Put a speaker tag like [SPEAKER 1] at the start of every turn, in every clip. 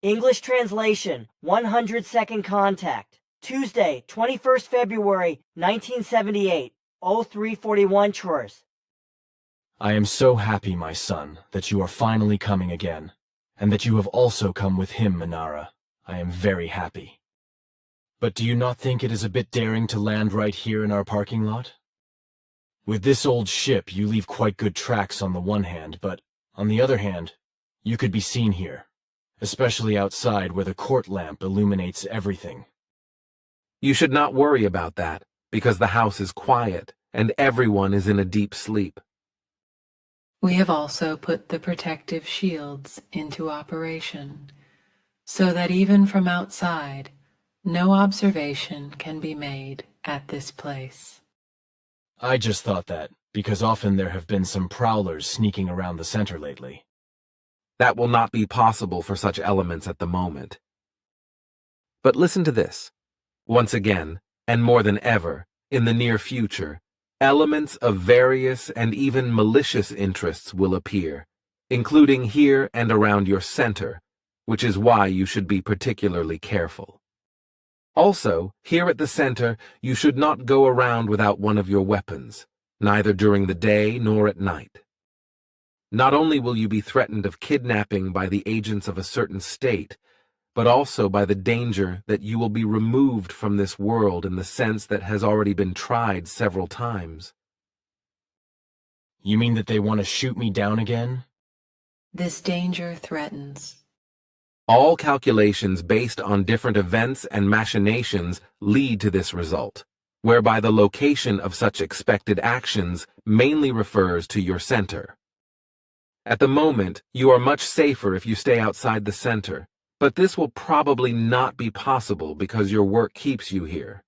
[SPEAKER 1] English translation, 100-second contact. Tuesday, 21st February, 1978, 0341 Churs.
[SPEAKER 2] I am so happy, my son, that you are finally coming again, and that you have also come with him, Minara. I am very happy. But do you not think it is a bit daring to land right here in our parking lot? With this old ship, you leave quite good tracks on the one hand, but, on the other hand, you could be seen here, especially outside where the court lamp illuminates everything.
[SPEAKER 3] You should not worry about that, because the house is quiet, and everyone is in a deep sleep.
[SPEAKER 4] We have also put the protective shields into operation, so that even from outside, no observation can be made at this place.
[SPEAKER 2] I just thought that, because often there have been some prowlers sneaking around the center lately.
[SPEAKER 3] That will not be possible for such elements at the moment. But listen to this. Once again, and more than ever, in the near future, elements of various and even malicious interests will appear, including here and around your center, which is why you should be particularly careful. Also, here at the center, you should not go around without one of your weapons, neither during the day nor at night. Not only will you be threatened of kidnapping by the agents of a certain state, but also by the danger that you will be removed from this world in the sense that has already been tried several times.
[SPEAKER 2] You mean that they want to shoot me down again?
[SPEAKER 4] This danger threatens.
[SPEAKER 3] All calculations based on different events and machinations lead to this result, whereby the location of such expected actions mainly refers to your center. At the moment, you are much safer if you stay outside the center, but this will probably not be possible because your work keeps you here.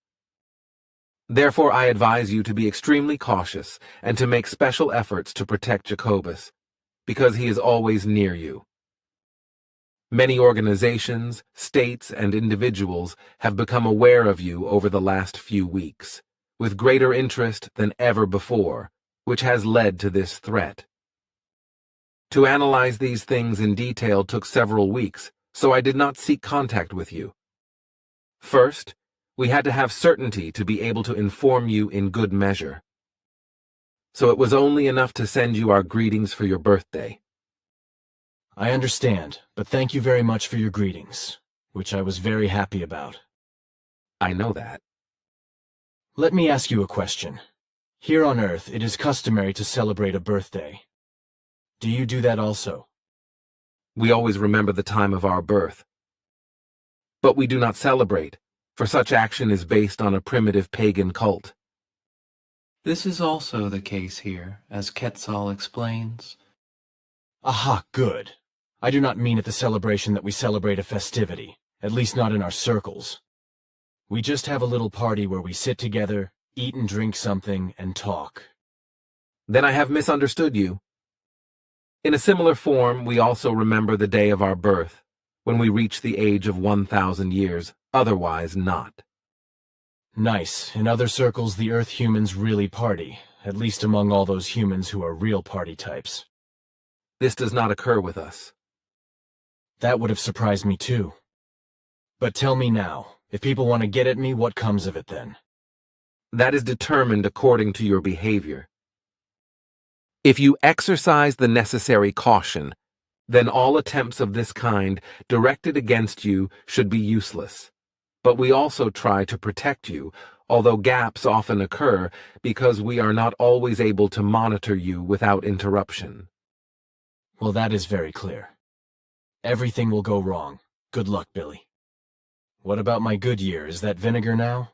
[SPEAKER 3] Therefore, I advise you to be extremely cautious and to make special efforts to protect Jacobus, because he is always near you. Many organizations, states, and individuals have become aware of you over the last few weeks, with greater interest than ever before, which has led to this threat. To analyze these things in detail took several weeks, so I did not seek contact with you. First, we had to have certainty to be able to inform you in good measure. So it was only enough to send you our greetings for your birthday.
[SPEAKER 2] I understand, but thank you very much for your greetings, which I was very happy about.
[SPEAKER 3] I know that.
[SPEAKER 2] Let me ask you a question. Here on Earth, it is customary to celebrate a birthday. Do you do that also?
[SPEAKER 3] We always remember the time of our birth. But we do not celebrate, for such action is based on a primitive pagan cult.
[SPEAKER 5] This is also the case here, as Quetzal explains.
[SPEAKER 2] Aha, good. I do not mean at the celebration that we celebrate a festivity, at least not in our circles. We just have a little party where we sit together, eat and drink something, and talk.
[SPEAKER 3] Then I have misunderstood you. In a similar form, we also remember the day of our birth, when we reach the age of 1,000 years, otherwise not.
[SPEAKER 2] Nice. In other circles, the Earth humans really party, at least among all those humans who are real party types.
[SPEAKER 3] This does not occur with us.
[SPEAKER 2] That would have surprised me too. But tell me now, if people want to get at me, what comes of it then?
[SPEAKER 3] That is determined according to your behavior. If you exercise the necessary caution, then all attempts of this kind directed against you should be useless. But we also try to protect you, although gaps often occur because we are not always able to monitor you without interruption.
[SPEAKER 2] Well, that is very clear. Everything will go wrong. Good luck, Billy. What about my good year? Is that vinegar now?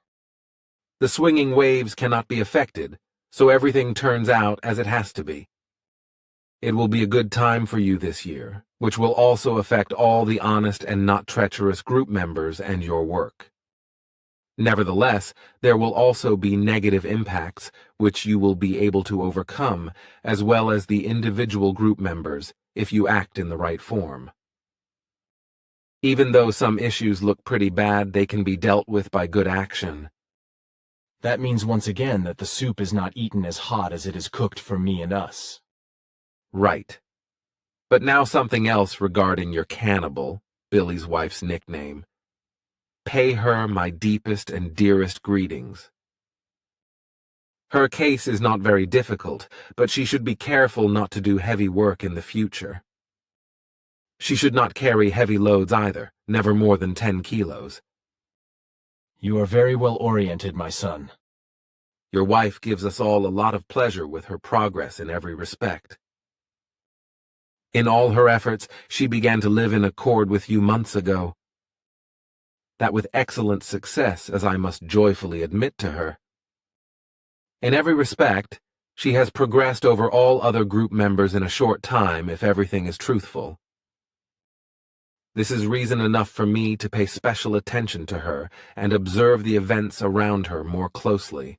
[SPEAKER 3] The swinging waves cannot be affected, so everything turns out as it has to be. It will be a good time for you this year, which will also affect all the honest and not treacherous group members and your work. Nevertheless, there will also be negative impacts, which you will be able to overcome, as well as the individual group members, if you act in the right form. Even though some issues look pretty bad, they can be dealt with by good action.
[SPEAKER 2] That means once again that the soup is not eaten as hot as it is cooked for me and us.
[SPEAKER 3] Right. But now something else regarding your cannibal, Billy's wife's nickname. Pay her my deepest and dearest greetings. Her case is not very difficult, but she should be careful not to do heavy work in the future. She should not carry heavy loads either, never more than 10 kilos.
[SPEAKER 2] You are very well oriented, my son.
[SPEAKER 3] Your wife gives us all a lot of pleasure with her progress in every respect. In all her efforts, she began to live in accord with you months ago. That with excellent success, as I must joyfully admit to her. In every respect, she has progressed over all other group members in a short time if everything is truthful. This is reason enough for me to pay special attention to her and observe the events around her more closely.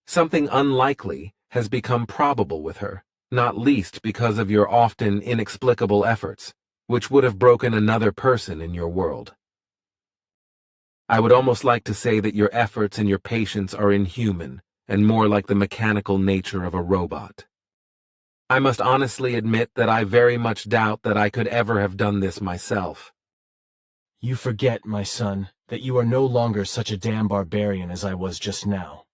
[SPEAKER 3] Something unlikely has become probable with her, not least because of your often inexplicable efforts, which would have broken another person in your world. I would almost like to say that your efforts and your patience are inhuman and more like the mechanical nature of a robot. I must honestly admit that I very much doubt that I could ever have done this myself.
[SPEAKER 2] You forget, my son, that you are no longer such a damn barbarian as I was just now.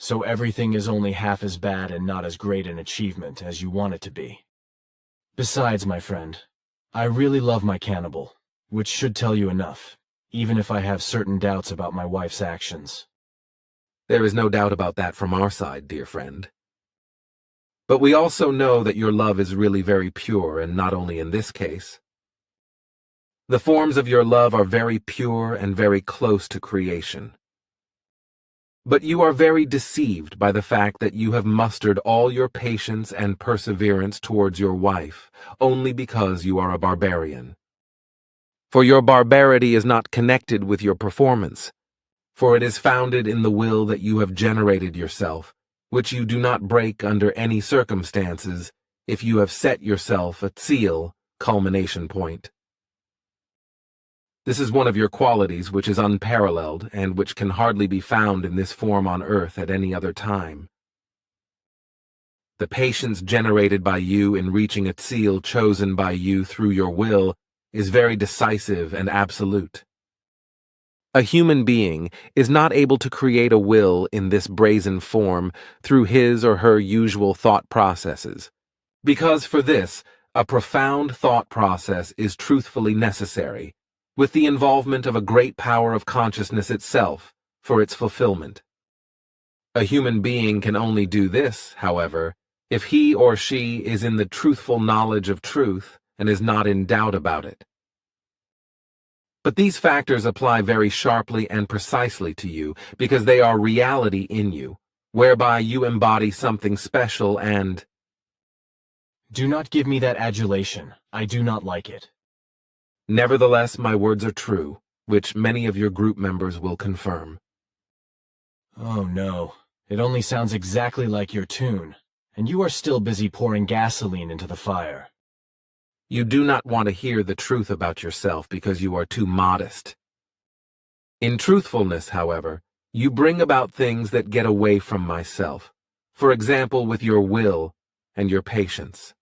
[SPEAKER 2] So everything is only half as bad and not as great an achievement as you want it to be. Besides, my friend, I really love my cannibal, which should tell you enough, even if I have certain doubts about my wife's actions.
[SPEAKER 3] There is no doubt about that from our side, dear friend. But we also know that your love is really very pure, and not only in this case. The forms of your love are very pure and very close to creation. But you are very deceived by the fact that you have mustered all your patience and perseverance towards your wife, only because you are a barbarian. For your barbarity is not connected with your performance, for it is founded in the will that you have generated yourself, which you do not break under any circumstances if you have set yourself a seal, culmination point. This is one of your qualities which is unparalleled and which can hardly be found in this form on earth at any other time. The patience generated by you in reaching a seal chosen by you through your will is very decisive and absolute. A human being is not able to create a will in this brazen form through his or her usual thought processes, because for this, a profound thought process is truthfully necessary, with the involvement of a great power of consciousness itself for its fulfillment. A human being can only do this, however, if he or she is in the truthful knowledge of truth and is not in doubt about it. But these factors apply very sharply and precisely to you because they are reality in you, whereby you embody something special and...
[SPEAKER 2] Do not give me that adulation. I do not like it.
[SPEAKER 3] Nevertheless, my words are true, which many of your group members will confirm.
[SPEAKER 2] Oh no, it only sounds exactly like your tune, and you are still busy pouring gasoline into the fire.
[SPEAKER 3] You do not want to hear the truth about yourself because you are too modest. In truthfulness, however, you bring about things that get away from myself, for example with your will and your patience.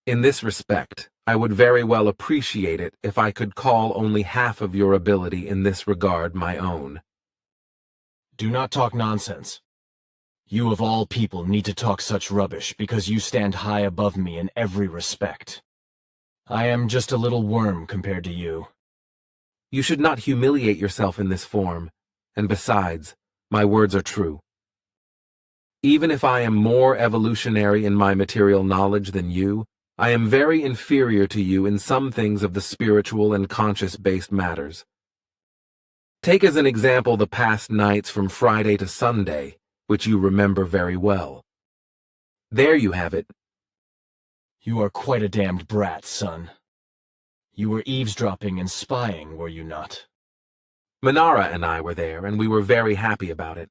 [SPEAKER 3] In this respect, I would very well appreciate it if I could call only half of your ability in this regard my own.
[SPEAKER 2] Do not talk nonsense. You of all people need to talk such rubbish because you stand high above me in every respect. I am just a little worm compared to you.
[SPEAKER 3] You should not humiliate yourself in this form, and besides, my words are true. Even if I am more evolutionary in my material knowledge than you, I am very inferior to you in some things of the spiritual and conscious-based matters. Take as an example the past nights from Friday to Sunday, which you remember very well. There you have it.
[SPEAKER 2] You are quite a damned brat, son. You were eavesdropping and spying, were you not?
[SPEAKER 3] Manara and I were there, and we were very happy about it.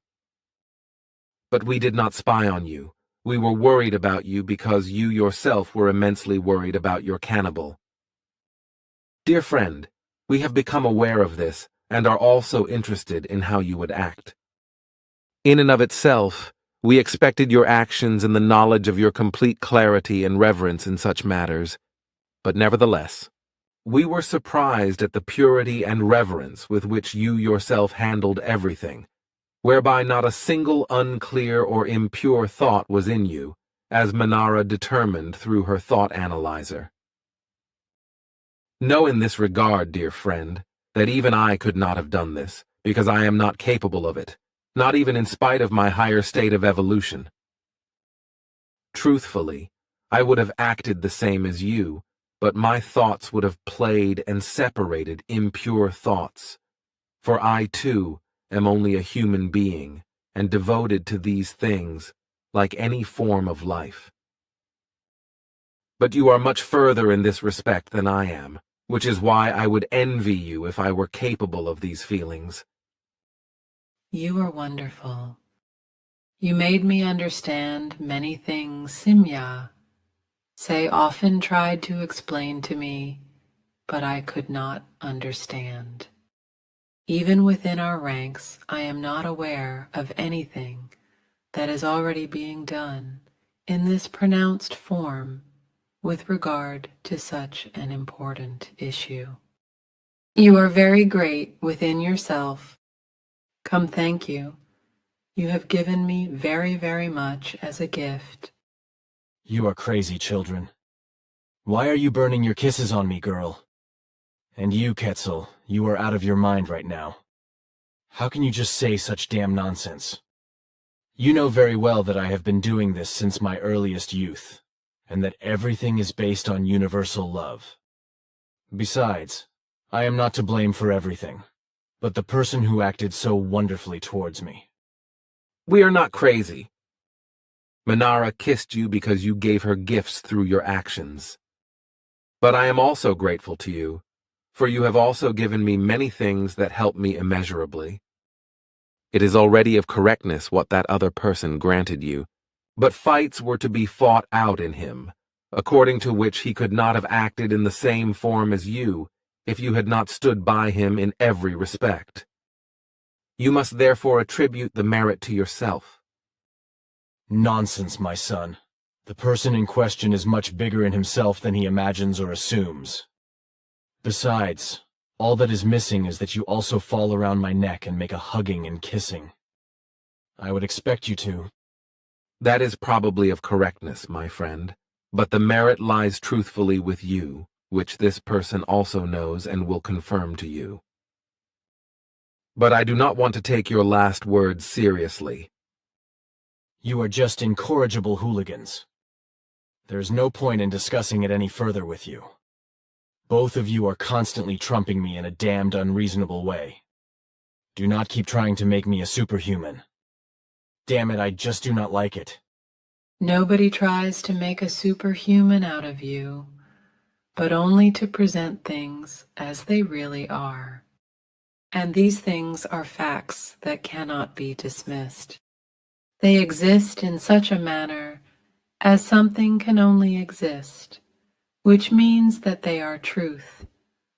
[SPEAKER 3] But we did not spy on you. We were worried about you because you yourself were immensely worried about your cannibal. Dear friend, we have become aware of this and are also interested in how you would act. In and of itself, we expected your actions and the knowledge of your complete clarity and reverence in such matters, but nevertheless, We were surprised at the purity and reverence with which you yourself handled everything, whereby not a single unclear or impure thought was in you, as Manara determined through her thought analyzer. Know in this regard, dear friend, that even I could not have done this, because I am not capable of it, not even in spite of my higher state of evolution. Truthfully, I would have acted the same as you, but my thoughts would have played and separated impure thoughts. For I, too, am only a human being, and devoted to these things, like any form of life. But you are much further in this respect than I am, which is why I would envy you if I were capable of these feelings.
[SPEAKER 4] You are wonderful. You made me understand many things Simya often tried to explain to me, but I could not understand. Even within our ranks, I am not aware of anything that is already being done in this pronounced form with regard to such an important issue. You are very great within yourself. Come, thank you. You have given me very, very much as a gift.
[SPEAKER 2] You are crazy, children. Why are you burning your kisses on me, girl? And you, Quetzal, you are out of your mind right now. How can you just say such damn nonsense? You know very well that I have been doing this since my earliest youth, and that everything is based on universal love. Besides, I am not to blame for everything, but the person who acted so wonderfully towards me.
[SPEAKER 3] We are not crazy. Manara kissed you because you gave her gifts through your actions. But I am also grateful to you, for you have also given me many things that help me immeasurably. It is already of correctness what that other person granted you, but fights were to be fought out in him, according to which he could not have acted in the same form as you, if you had not stood by him in every respect. You must therefore attribute the merit to yourself.
[SPEAKER 2] Nonsense, my son. The person in question is much bigger in himself than he imagines or assumes. Besides, all that is missing is that you also fall around my neck and make a hugging and kissing. I would expect you to.
[SPEAKER 3] That is probably of correctness, my friend, but the merit lies truthfully with you, which this person also knows and will confirm to you. But I do not want to take your last words seriously.
[SPEAKER 2] You are just incorrigible hooligans. There is no point in discussing it any further with you. Both of you are constantly trumping me in a damned unreasonable way. Do not keep trying to make me a superhuman. Damn it, I just do not like it.
[SPEAKER 4] Nobody tries to make a superhuman out of you, but only to present things as they really are. And these things are facts that cannot be dismissed. They exist in such a manner as something can only exist, which means that they are truth,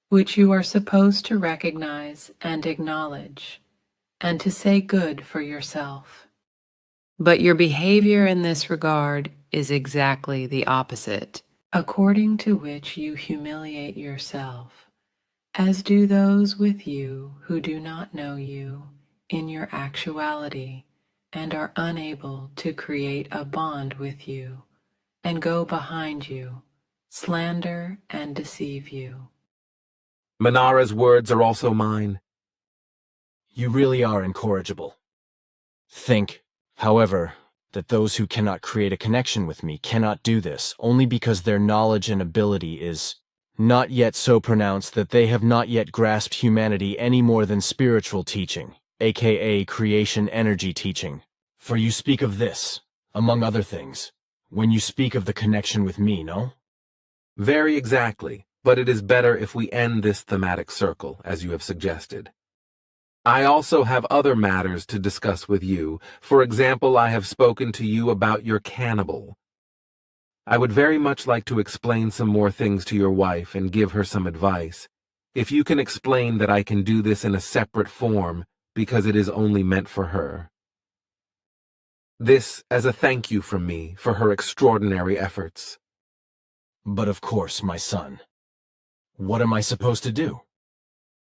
[SPEAKER 4] which you are supposed to recognize and acknowledge, and to say good for yourself. But your behavior in this regard is exactly the opposite, according to which you humiliate yourself, as do those with you who do not know you in your actuality and are unable to create a bond with you, and go behind you, slander and deceive you.
[SPEAKER 3] Manara's words are also mine.
[SPEAKER 2] You really are incorrigible. Think, however, that those who cannot create a connection with me cannot do this only because their knowledge and ability is not yet so pronounced that they have not yet grasped humanity any more than spiritual teaching, aka creation energy teaching. For you speak of this, among other things, when you speak of the connection with me, no?
[SPEAKER 3] Very exactly, but it is better if we end this thematic circle, as you have suggested. I also have other matters to discuss with you. For example, I have spoken to you about your cannibal. I would very much like to explain some more things to your wife and give her some advice. If you can explain that I can do this in a separate form, because it is only meant for her. This as a thank you from me for her extraordinary efforts.
[SPEAKER 2] But of course, my son. What am I supposed to do?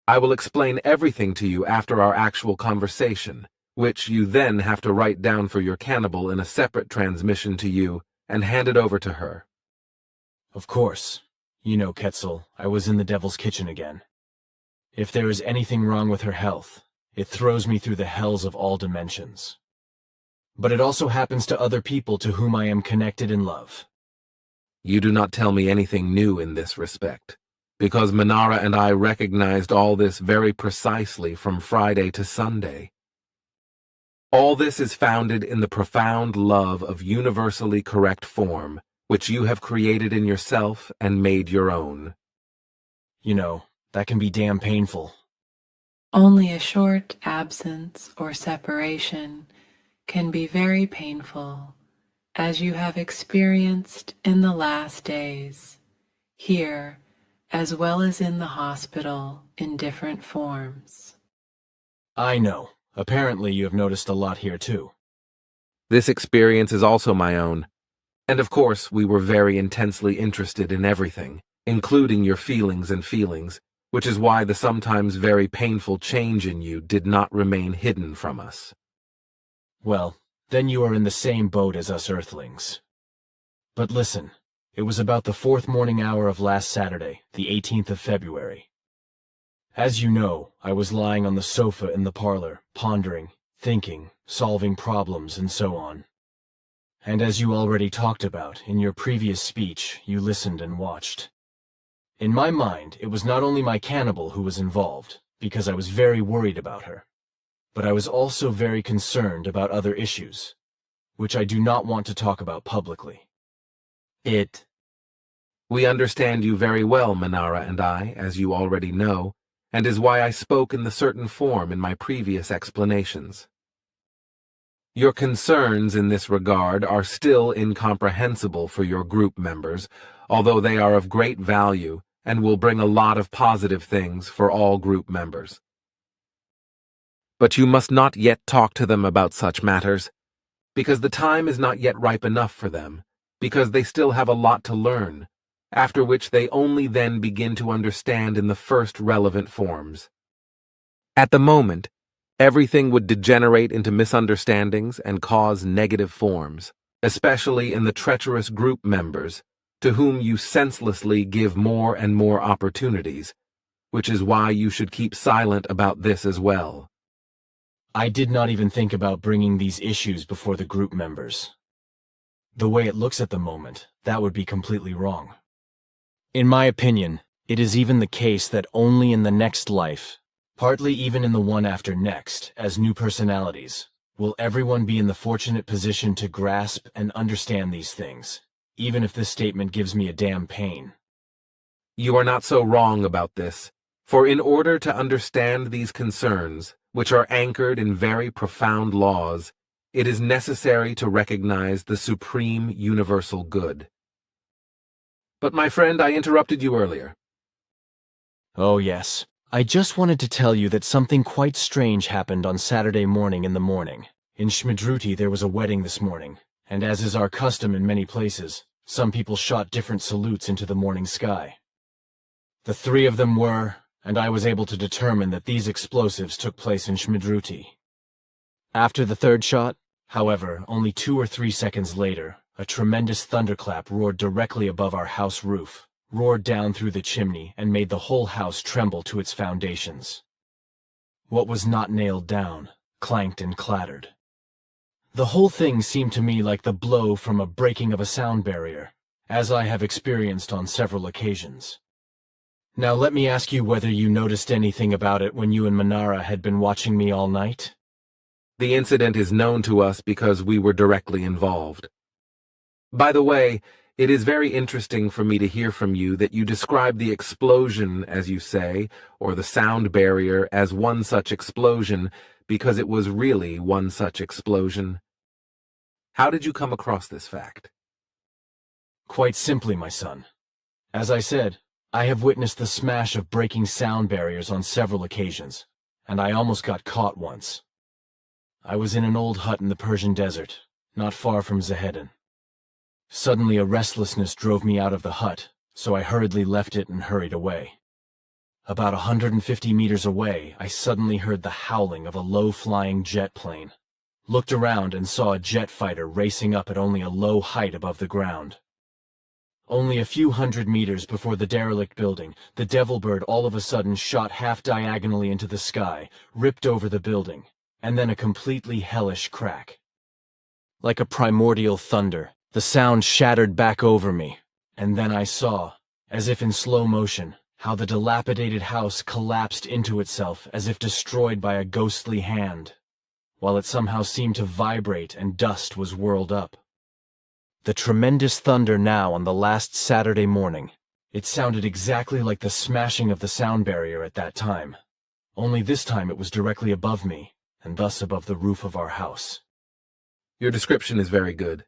[SPEAKER 3] I will explain everything to you after our actual conversation, which you then have to write down for your cannibal in a separate transmission to you and hand it over to her.
[SPEAKER 2] Of course. You know, Quetzal, I was in the Devil's Kitchen again. If there is anything wrong with her health, it throws me through the hells of all dimensions. But it also happens to other people to whom I am connected in love.
[SPEAKER 3] You do not tell me anything new in this respect, because Minara and I recognized all this very precisely from Friday to Sunday. All this is founded in the profound love of universally correct form, which you have created in yourself and made your own.
[SPEAKER 2] You know, that can be damn painful.
[SPEAKER 4] Only a short absence or separation can be very painful, as you have experienced in the last days, here as well as in the hospital in different forms.
[SPEAKER 2] I know. Apparently you have noticed a lot here too.
[SPEAKER 3] This experience is also my own. And of course, we were very intensely interested in everything, including your feelings, which is why the sometimes very painful change in you did not remain hidden from us.
[SPEAKER 2] Well, then you are in the same boat as us Earthlings. But listen, it was about the 4th morning hour of last Saturday, the 18th of February. As you know, I was lying on the sofa in the parlor, pondering, thinking, solving problems, and so on. And as you already talked about in your previous speech, you listened and watched. In my mind, it was not only my cannibal who was involved, because I was very worried about her, but I was also very concerned about other issues, which I do not want to talk about publicly.
[SPEAKER 3] We understand you very well, Minara and I, as you already know, and is why I spoke in the certain form in my previous explanations. Your concerns in this regard are still incomprehensible for your group members, although they are of great value and will bring a lot of positive things for all group members. But you must not yet talk to them about such matters, because the time is not yet ripe enough for them, because they still have a lot to learn, after which they only then begin to understand in the first relevant forms. At the moment, everything would degenerate into misunderstandings and cause negative forms, especially in the treacherous group members, to whom you senselessly give more and more opportunities, which is why you should keep silent about this as well.
[SPEAKER 2] I did not even think about bringing these issues before the group members. The way it looks at the moment, that would be completely wrong. In my opinion, it is even the case that only in the next life, partly even in the one after next, as new personalities, will everyone be in the fortunate position to grasp and understand these things, even if this statement gives me a damn pain.
[SPEAKER 3] You are not so wrong about this, for in order to understand these concerns, which are anchored in very profound laws, it is necessary to recognize the supreme universal good. But my friend, I interrupted you earlier.
[SPEAKER 2] Oh yes. I just wanted to tell you that something quite strange happened on Saturday morning in the morning. In Schmidruti there was a wedding this morning, and as is our custom in many places, some people shot different salutes into the morning sky. The 3 of them were, and I was able to determine that these explosives took place in Schmidruti. After the 3rd shot, however, only 2 or 3 seconds later, a tremendous thunderclap roared directly above our house roof, roared down through the chimney, and made the whole house tremble to its foundations. What was not nailed down clanked and clattered. The whole thing seemed to me like the blow from a breaking of a sound barrier, as I have experienced on several occasions. Now let me ask you whether you noticed anything about it when you and Minara had been watching me all night?
[SPEAKER 3] The incident is known to us because we were directly involved. By the way, it is very interesting for me to hear from you that you describe the explosion, as you say, or the sound barrier as one such explosion, because it was really one such explosion. How did you come across this fact?
[SPEAKER 2] Quite simply, my son. As I said, I have witnessed the smash of breaking sound barriers on several occasions, and I almost got caught once. I was in an old hut in the Persian desert, not far from Zahedin. Suddenly a restlessness drove me out of the hut, so I hurriedly left it and hurried away. About 150 meters away, I suddenly heard the howling of a low-flying jet plane. Looked around and saw a jet fighter racing up at only a low height above the ground. Only a few hundred meters before the derelict building, the Devil Bird all of a sudden shot half diagonally into the sky, ripped over the building, and then a completely hellish crack. Like a primordial thunder, the sound shattered back over me, and then I saw, as if in slow motion, how the dilapidated house collapsed into itself as if destroyed by a ghostly hand, while it somehow seemed to vibrate and dust was whirled up. The tremendous thunder now on the last Saturday morning, it sounded exactly like the smashing of the sound barrier at that time, only this time it was directly above me, and thus above the roof of our house.
[SPEAKER 3] Your description is very good.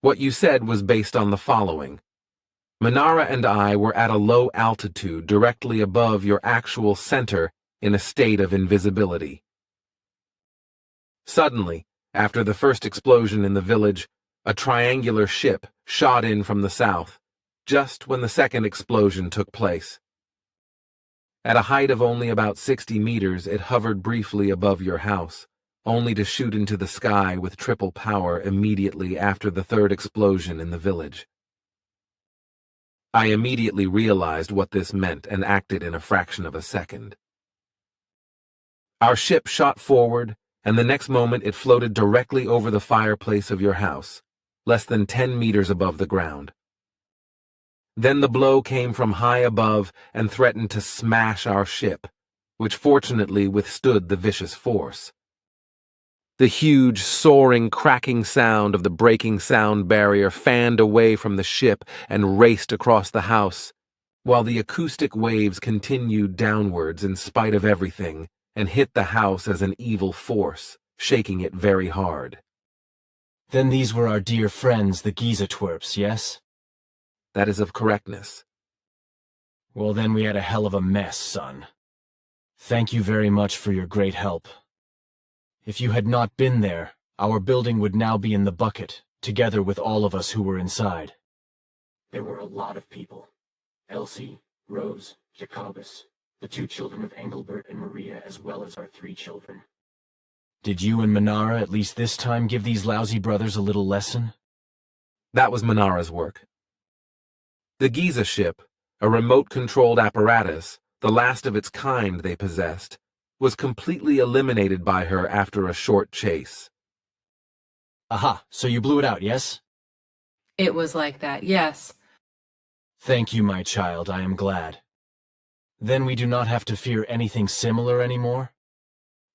[SPEAKER 3] What you said was based on the following. Manara and I were at a low altitude directly above your actual center in a state of invisibility. Suddenly, after the first explosion in the village, a triangular ship shot in from the south, just when the second explosion took place. At a height of only about 60 meters, it hovered briefly above your house, only to shoot into the sky with triple power immediately after the third explosion in the village. I immediately realized what this meant and acted in a fraction of a second. Our ship shot forward, and the next moment it floated directly over the fireplace of your house, less than 10 meters above the ground. Then the blow came from high above and threatened to smash our ship, which fortunately withstood the vicious force. The huge, soaring, cracking sound of the breaking sound barrier fanned away from the ship and raced across the house, while the acoustic waves continued downwards in spite of everything and hit the house as an evil force, shaking it very hard.
[SPEAKER 2] Then these were our dear friends, the Giza twerps, yes?
[SPEAKER 3] That is of correctness.
[SPEAKER 2] Well, then we had a hell of a mess, son. Thank you very much for your great help. If you had not been there, our building would now be in the bucket, together with all of us who were inside.
[SPEAKER 6] There were a lot of people. Elsie, Rose, Jacobus, the 2 children of Engelbert and Maria, as well as our 3 children.
[SPEAKER 2] Did you and Manara at least this time give these lousy brothers a little lesson?
[SPEAKER 3] That was Manara's work. The Giza ship, a remote-controlled apparatus, the last of its kind they possessed, was completely eliminated by her after a short chase.
[SPEAKER 2] Aha, so you blew it out, yes?
[SPEAKER 4] It was like that, yes.
[SPEAKER 2] Thank you, my child, I am glad. Then we do not have to fear anything similar anymore?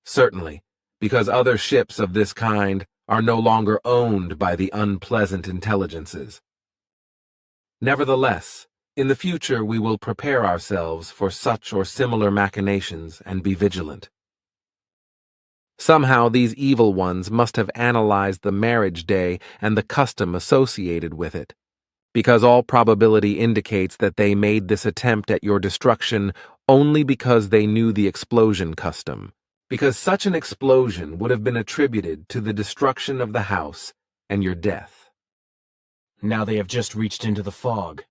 [SPEAKER 3] Certainly, because other ships of this kind are no longer owned by the unpleasant intelligences. Nevertheless, in the future we will prepare ourselves for such or similar machinations and be vigilant. Somehow these evil ones must have analyzed the marriage day and the custom associated with it, because all probability indicates that they made this attempt at your destruction only because they knew the explosion custom, because such an explosion would have been attributed to the destruction of the house and your death.
[SPEAKER 2] Now they have just reached into the fog.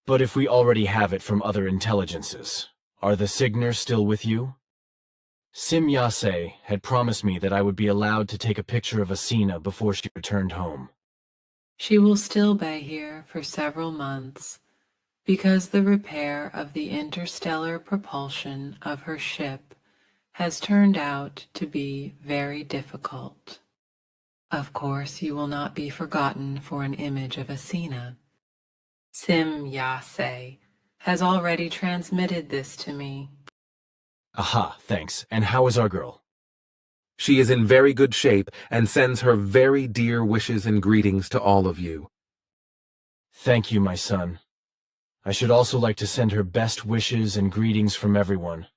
[SPEAKER 2] But if we already have it from other intelligences, are the Signer still with you? Sim Yase had promised me that I would be allowed to take a picture of Asina before she returned home.
[SPEAKER 4] She will still be here for several months, because the repair of the interstellar propulsion of her ship has turned out to be very difficult. Of course, you will not be forgotten for an image of Asina. Sim Yase has already transmitted this to me.
[SPEAKER 2] Aha, thanks. And how is our girl?
[SPEAKER 3] She is in very good shape and sends her very dear wishes and greetings to all of you.
[SPEAKER 2] Thank you, my son. I should also like to send her best wishes and greetings from everyone,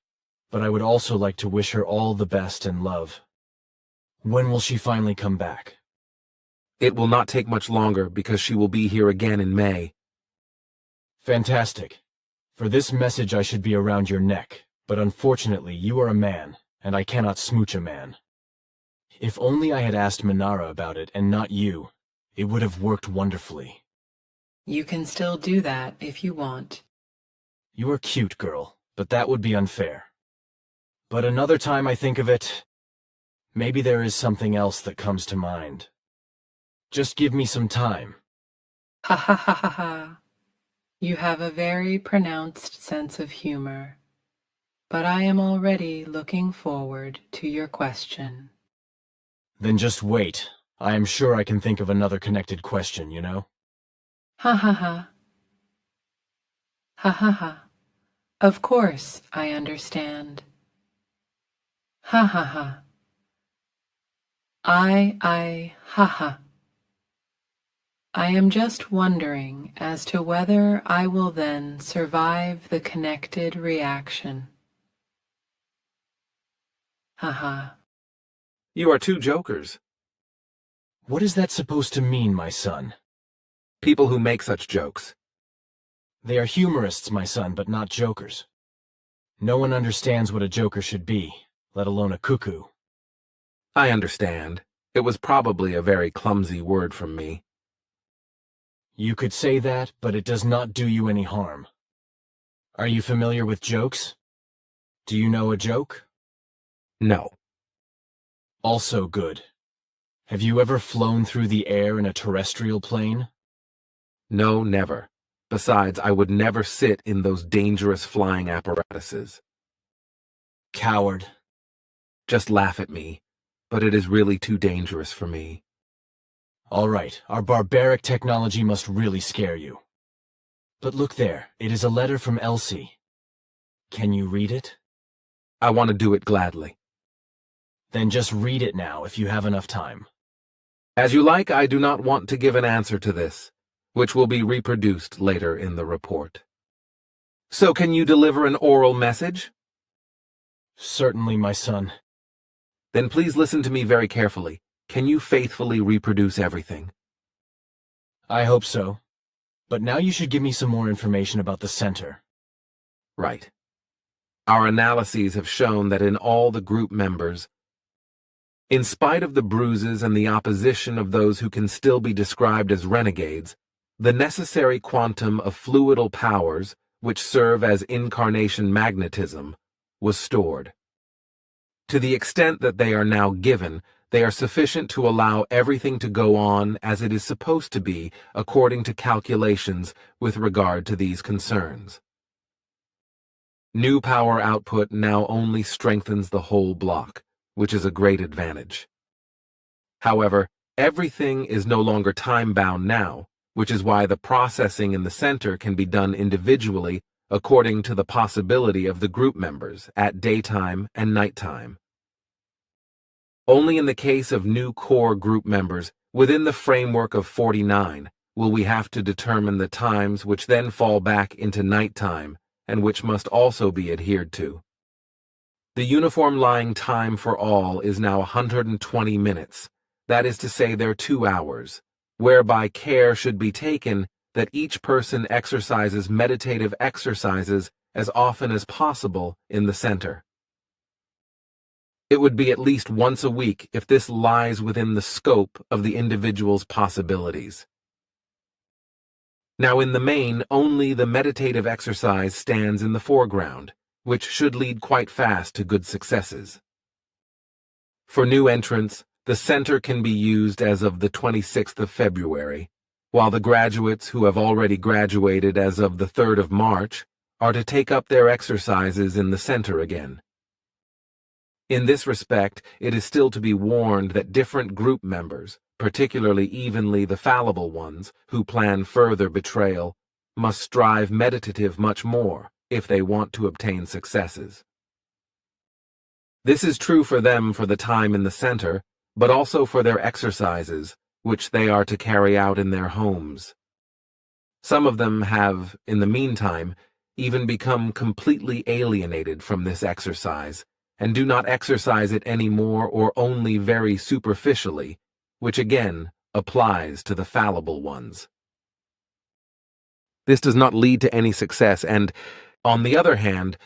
[SPEAKER 2] but I would also like to wish her all the best and love. When will she finally come back?
[SPEAKER 3] It will not take much longer because she will be here again in May.
[SPEAKER 2] Fantastic. For this message I should be around your neck, but unfortunately you are a man, and I cannot smooch a man. If only I had asked Manara about it and not you, it would have worked wonderfully.
[SPEAKER 4] You can still do that if you want.
[SPEAKER 2] You are cute, girl, but that would be unfair. But another time I think of it, maybe there is something else that comes to mind. Just give me some time.
[SPEAKER 4] Ha ha ha ha ha. You have a very pronounced sense of humor, but I am already looking forward to your question.
[SPEAKER 2] Then just wait. I am sure I can think of another connected question, you know?
[SPEAKER 4] Ha ha ha. Ha ha ha. Of course, I understand. Ha ha ha. Ha ha. I am just wondering as to whether I will then survive the connected reaction. Ha ha.
[SPEAKER 3] You are two jokers.
[SPEAKER 2] What is that supposed to mean, my son?
[SPEAKER 3] People who make such jokes.
[SPEAKER 2] They are humorists, my son, but not jokers. No one understands what a joker should be, let alone a cuckoo.
[SPEAKER 3] I understand. It was probably a very clumsy word from me.
[SPEAKER 2] You could say that, but it does not do you any harm. Are you familiar with jokes? Do you know a joke?
[SPEAKER 3] No.
[SPEAKER 2] Also good. Have you ever flown through the air in a terrestrial plane?
[SPEAKER 3] No, never. Besides, I would never sit in those dangerous flying apparatuses.
[SPEAKER 2] Coward.
[SPEAKER 3] Just laugh at me, but it is really too dangerous for me.
[SPEAKER 2] All right, our barbaric technology must really scare you. But look there, it is a letter from Elsie. Can you read it?
[SPEAKER 3] I want to do it gladly.
[SPEAKER 2] Then just read it now if you have enough time.
[SPEAKER 3] As you like, I do not want to give an answer to this, which will be reproduced later in the report. So can you deliver an oral message?
[SPEAKER 2] Certainly, my son.
[SPEAKER 3] Then please listen to me very carefully. Can you faithfully reproduce everything?
[SPEAKER 2] I hope so. But now you should give me some more information about the center.
[SPEAKER 3] Right. Our analyses have shown that in all the group members, in spite of the bruises and the opposition of those who can still be described as renegades, the necessary quantum of fluidal powers, which serve as incarnation magnetism, was stored. To the extent that they are now given, they are sufficient to allow everything to go on as it is supposed to be according to calculations with regard to these concerns. New power output now only strengthens the whole block, which is a great advantage. However, everything is no longer time-bound now, which is why the processing in the center can be done individually according to the possibility of the group members at daytime and nighttime. Only in the case of new core group members, within the framework of 49, will we have to determine the times which then fall back into nighttime and which must also be adhered to. The uniform lying time for all is now 120 minutes, that is to say their 2 hours, whereby care should be taken that each person exercises meditative exercises as often as possible in the center. It would be at least once a week if this lies within the scope of the individual's possibilities. Now in the main, only the meditative exercise stands in the foreground, which should lead quite fast to good successes. For new entrants, the center can be used as of the 26th of February, while the graduates who have already graduated as of the 3rd of March are to take up their exercises in the center again. In this respect, it is still to be warned that different group members, particularly evenly the fallible ones, who plan further betrayal, must strive meditative much more if they want to obtain successes. This is true for them for the time in the center, but also for their exercises, which they are to carry out in their homes. Some of them have, in the meantime, even become completely alienated from this exercise, and do not exercise it any more or only very superficially, which again applies to the fallible ones. This does not lead to any success and, on the other hand,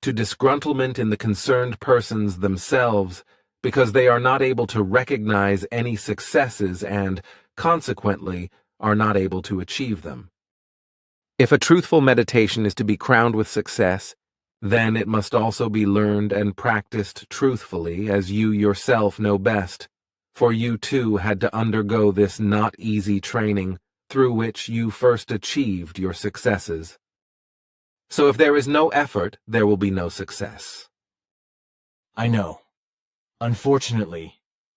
[SPEAKER 3] to disgruntlement in the concerned persons themselves, because they are not able to recognize any successes and, consequently, are not able to achieve them. If a truthful meditation is to be crowned with success, then it must also be learned and practiced truthfully as you yourself know best, for you too had to undergo this not easy training through which you first achieved your successes. So if there is no effort, there will be no success.
[SPEAKER 2] I know. Unfortunately,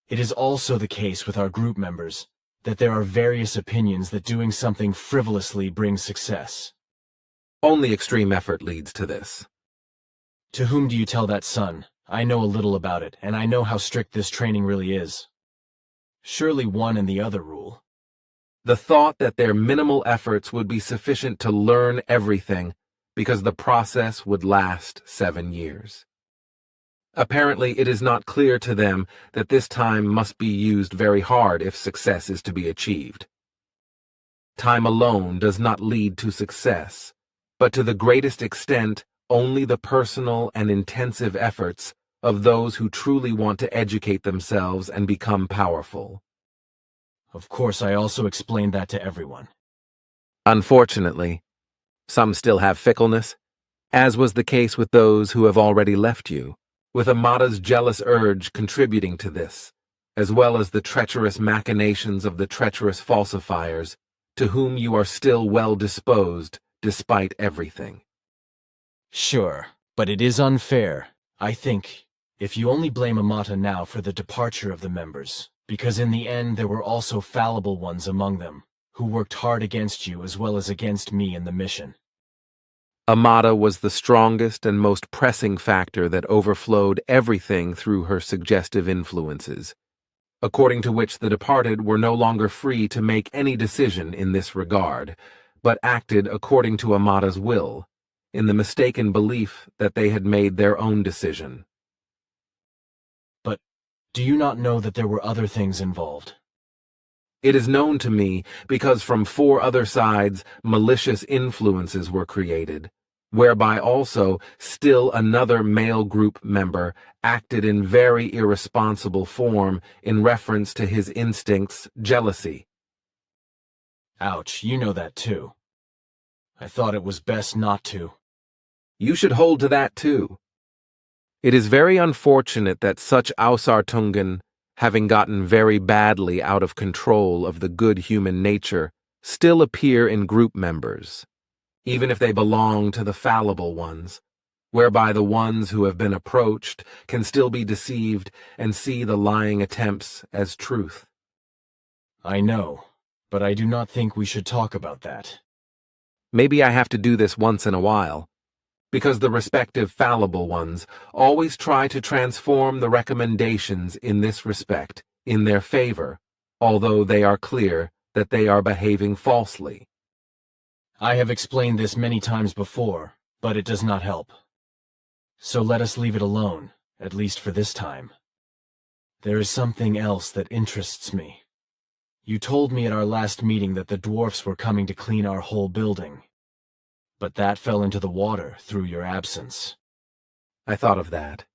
[SPEAKER 2] it is also the case with our group members that there are various opinions that doing something frivolously brings success.
[SPEAKER 3] Only extreme effort leads to this.
[SPEAKER 2] To whom do you tell that, son? I know a little about it, and I know how strict this training really is. Surely one and the other rule.
[SPEAKER 3] The thought that their minimal efforts would be sufficient to learn everything because the process would last 7 years. Apparently, it is not clear to them that this time must be used very hard if success is to be achieved. Time alone does not lead to success, but to the greatest extent, only the personal and intensive efforts of those who truly want to educate themselves and become powerful.
[SPEAKER 2] Of course, I also explained that to everyone.
[SPEAKER 3] Unfortunately, some still have fickleness, as was the case with those who have already left you, with Amata's jealous urge contributing to this, as well as the treacherous machinations of the treacherous falsifiers, to whom you are still well disposed despite everything.
[SPEAKER 2] Sure, but it is unfair, I think, if you only blame Amata now for the departure of the members, because in the end there were also fallible ones among them, who worked hard against you as well as against me in the mission.
[SPEAKER 3] Amata was the strongest and most pressing factor that overflowed everything through her suggestive influences, according to which the departed were no longer free to make any decision in this regard, but acted according to Amata's will, in the mistaken belief that they had made their own decision.
[SPEAKER 2] But do you not know that there were other things involved?
[SPEAKER 3] It is known to me because from 4 other sides malicious influences were created, whereby also still another male group member acted in very irresponsible form in reference to his instincts, jealousy.
[SPEAKER 2] Ouch, you know that too. I thought it was best not to.
[SPEAKER 3] You should hold to that too. It is very unfortunate that such Ausartungen, having gotten very badly out of control of the good human nature, still appear in group members, even if they belong to the fallible ones, whereby the ones who have been approached can still be deceived and see the lying attempts as truth.
[SPEAKER 2] I know, but I do not think we should talk about that.
[SPEAKER 3] Maybe I have to do this once in a while, because the respective fallible ones always try to transform the recommendations in this respect in their favor, although they are clear that they are behaving falsely.
[SPEAKER 2] I have explained this many times before, but it does not help. So let us leave it alone, at least for this time. There is something else that interests me. You told me at our last meeting that the dwarfs were coming to clean our whole building. But that fell into the water through your absence.
[SPEAKER 3] I thought of that.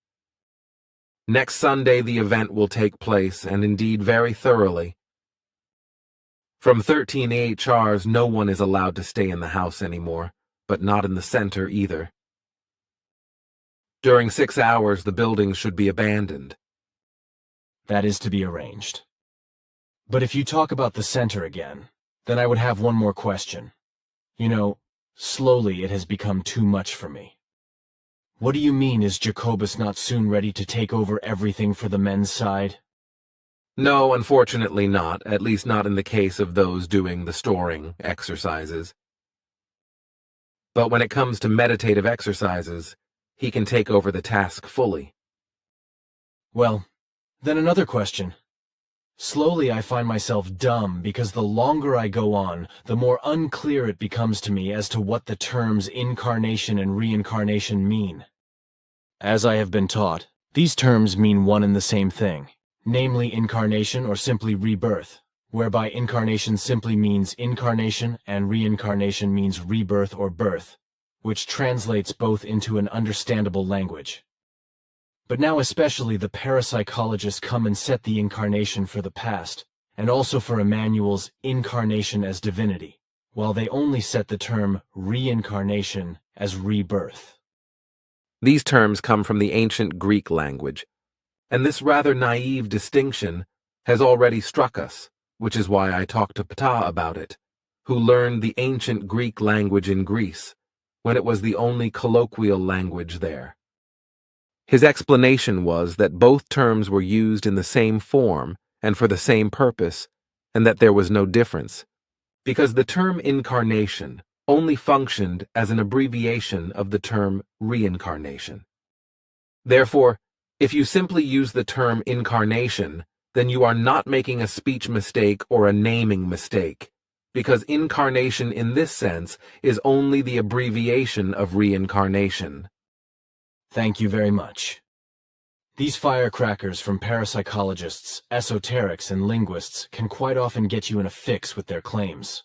[SPEAKER 3] Next Sunday the event will take place, and indeed very thoroughly. From 13 AHRs no one is allowed to stay in the house anymore, but not in the center either. During 6 hours the building should be abandoned.
[SPEAKER 2] That is to be arranged. But if you talk about the center again, then I would have one more question. You know, slowly it has become too much for me. What do you mean, is Jacobus not soon ready to take over everything for the men's side?
[SPEAKER 3] No, unfortunately not, at least not in the case of those doing the storing exercises. But when it comes to meditative exercises, he can take over the task fully.
[SPEAKER 2] Well, then another question. Slowly I find myself dumb because the longer I go on, the more unclear it becomes to me as to what the terms incarnation and reincarnation mean. As I have been taught, these terms mean one and the same thing, namely incarnation or simply rebirth, whereby incarnation simply means incarnation and reincarnation means rebirth or birth, which translates both into an understandable language. But now especially the parapsychologists come and set the incarnation for the past, and also for Emmanuel's incarnation as divinity, while they only set the term reincarnation as rebirth.
[SPEAKER 3] These terms come from the ancient Greek language, and this rather naive distinction has already struck us, which is why I talked to Ptah about it, who learned the ancient Greek language in Greece, when it was the only colloquial language there. His explanation was that both terms were used in the same form and for the same purpose, and that there was no difference, because the term incarnation only functioned as an abbreviation of the term reincarnation. Therefore, if you simply use the term incarnation, then you are not making a speech mistake or a naming mistake, because incarnation in this sense is only the abbreviation of reincarnation.
[SPEAKER 2] Thank you very much. These firecrackers from parapsychologists, esoterics, and linguists can quite often get you in a fix with their claims.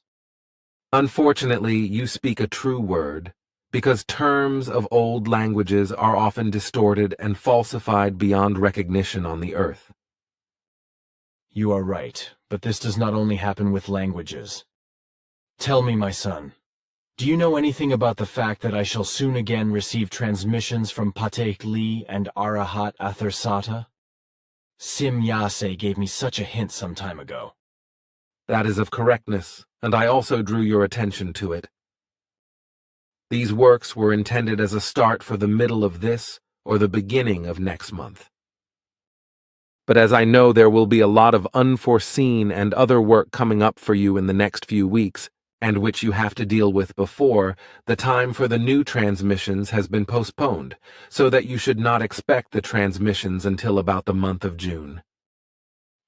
[SPEAKER 3] Unfortunately, you speak a true word, because terms of old languages are often distorted and falsified beyond recognition on the earth.
[SPEAKER 2] You are right, but this does not only happen with languages. Tell me, my son, do you know anything about the fact that I shall soon again receive transmissions from Patek Li and Arahat Athersata? Sim Yase gave me such a hint some time ago.
[SPEAKER 3] That is of correctness, and I also drew your attention to it. These works were intended as a start for the middle of this or the beginning of next month. But as I know there will be a lot of unforeseen and other work coming up for you in the next few weeks, and which you have to deal with before, the time for the new transmissions has been postponed, so that you should not expect the transmissions until about the month of June.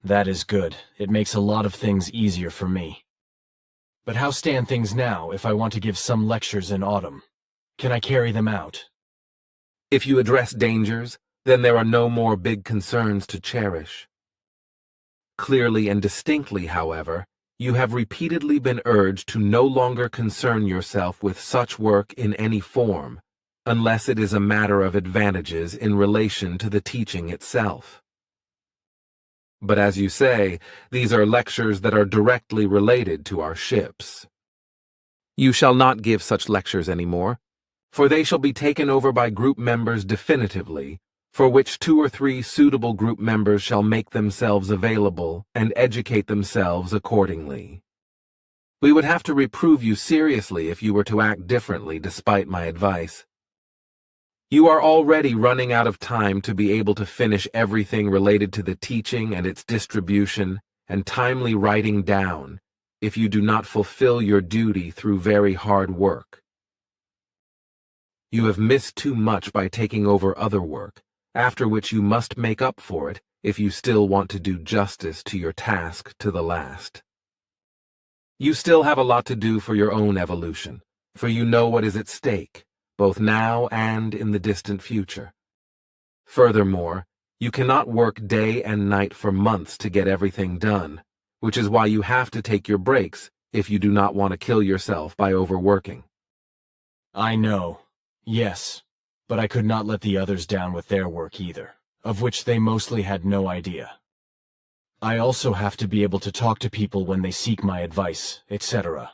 [SPEAKER 2] That is good. It makes a lot of things easier for me. But how stand things now if I want to give some lectures in autumn? Can I carry them out?
[SPEAKER 3] If you address dangers, then there are no more big concerns to cherish. Clearly and distinctly, however, you have repeatedly been urged to no longer concern yourself with such work in any form, unless it is a matter of advantages in relation to the teaching itself. But as you say, these are lectures that are directly related to our ships. You shall not give such lectures anymore, for they shall be taken over by group members definitively, for which 2 or 3 suitable group members shall make themselves available and educate themselves accordingly. We would have to reprove you seriously if you were to act differently despite my advice. You are already running out of time to be able to finish everything related to the teaching and its distribution and timely writing down if you do not fulfill your duty through very hard work. You have missed too much by taking over other work, after which you must make up for it if you still want to do justice to your task to the last. You still have a lot to do for your own evolution, for you know what is at stake, both now and in the distant future. Furthermore, you cannot work day and night for months to get everything done, which is why you have to take your breaks if you do not want to kill yourself by overworking.
[SPEAKER 2] I know. Yes. But I could not let the others down with their work either, of which they mostly had no idea. I also have to be able to talk to people when they seek my advice, etc.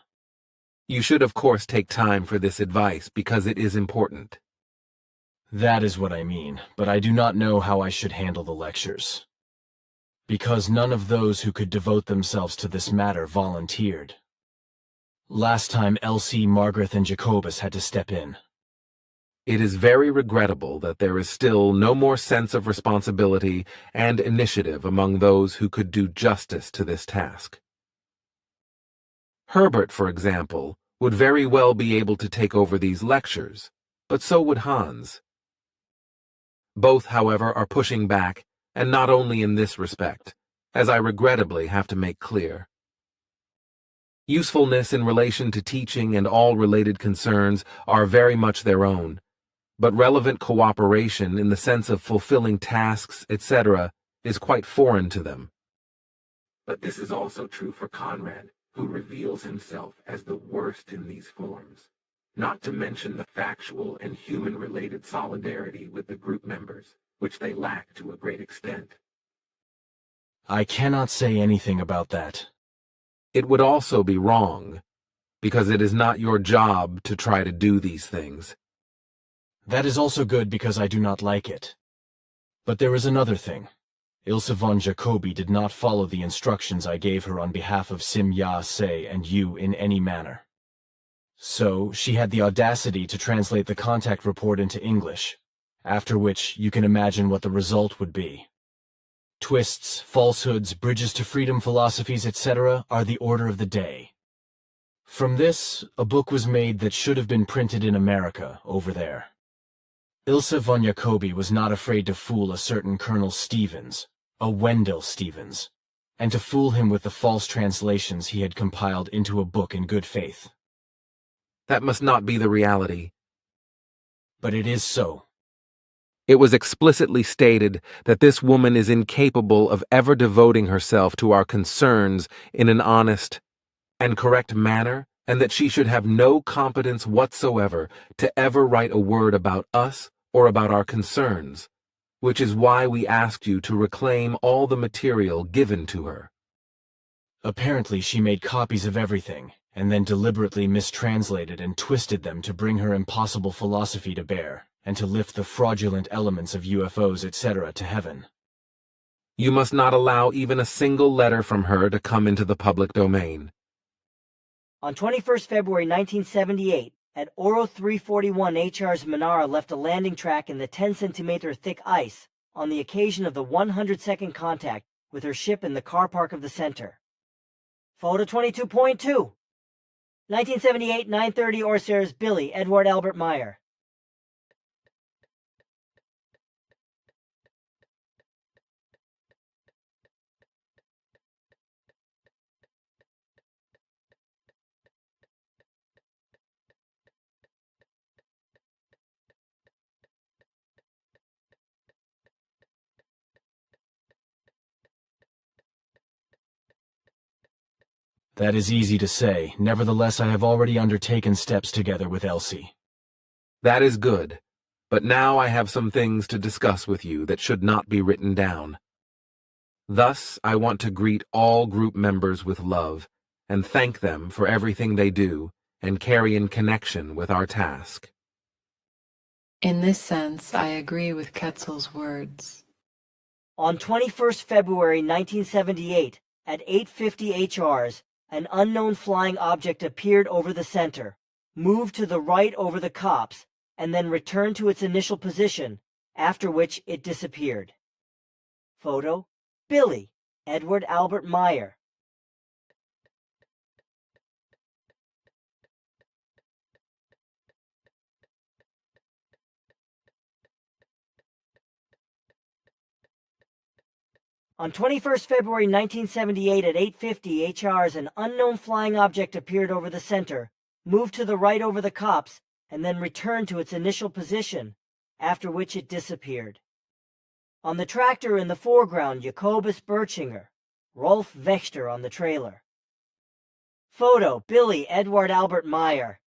[SPEAKER 3] You should of course take time for this advice because it is important.
[SPEAKER 2] That is what I mean, but I do not know how I should handle the lectures. Because none of those who could devote themselves to this matter volunteered. Last time Elsie, Margaret, and Jacobus had to step in.
[SPEAKER 3] It is very regrettable that there is still no more sense of responsibility and initiative among those who could do justice to this task. Herbert, for example, would very well be able to take over these lectures, but so would Hans. Both, however, are pushing back, and not only in this respect, as I regrettably have to make clear. Usefulness in relation to teaching and all related concerns are very much their own, but relevant cooperation in the sense of fulfilling tasks, etc., is quite foreign to them.
[SPEAKER 6] But this is also true for Conrad, who reveals himself as the worst in these forms, not to mention the factual and human-related solidarity with the group members, which they lack to a great extent.
[SPEAKER 2] I cannot say anything about that.
[SPEAKER 3] It would also be wrong. because it is not your job to try to do these things.
[SPEAKER 2] That is also good because I do not like it. But there is another thing. Ilse von Jacobi did not follow the instructions I gave her on behalf of Sim Ya-se and you in any manner. So, she had the audacity to translate the contact report into English, after which you can imagine what the result would be. Twists, falsehoods, bridges to freedom philosophies, etc. are the order of the day. From this, a book was made that should have been printed in America, over there. Ilse von Jacobi was not afraid to fool a certain Colonel Stevens, a Wendell Stevens, and to fool him with the false translations he had compiled into a book in good faith.
[SPEAKER 3] That must not be the reality.
[SPEAKER 2] But it is so.
[SPEAKER 3] It was explicitly stated that this woman is incapable of ever devoting herself to our concerns in an honest and correct manner, and that she should have no competence whatsoever to ever write a word about us or about our concerns, which is why we asked you to reclaim all the material given to her.
[SPEAKER 2] Apparently she made copies of everything, and then deliberately mistranslated and twisted them to bring her impossible philosophy to bear, and to lift the fraudulent elements of UFOs, etc. to heaven.
[SPEAKER 3] You must not allow even a single letter from her to come into the public domain.
[SPEAKER 1] On 21st February 1978, at Oro 341, HR's Manara left a landing track in the 10-centimeter thick ice on the occasion of the 100-second contact with her ship in the car park of the center. Photo 22.2. 1978, 9:30 Orsairs, Billy, Edward Albert Meyer.
[SPEAKER 2] That is easy to say. Nevertheless, I have already undertaken steps together with Elsie.
[SPEAKER 3] That is good, but now I have some things to discuss with you that should not be written down. Thus, I want to greet all group members with love, and thank them for everything they do and carry in connection with our task.
[SPEAKER 4] In this sense, I agree with Quetzal's words.
[SPEAKER 1] On 21st February 1978, at 8:50 HRs, an unknown flying object appeared over the center, moved to the right over the copse, and then returned to its initial position, after which it disappeared. Photo: Billy, Edward Albert Meyer. On 21st February 1978 at 8:50 HRs, an unknown flying object appeared over the center, moved to the right over the copse, and then returned to its initial position, after which it disappeared. On the tractor in the foreground, Jacobus Birchinger, Rolf Wächter on the trailer. Photo: Billy, Edward Albert Meyer.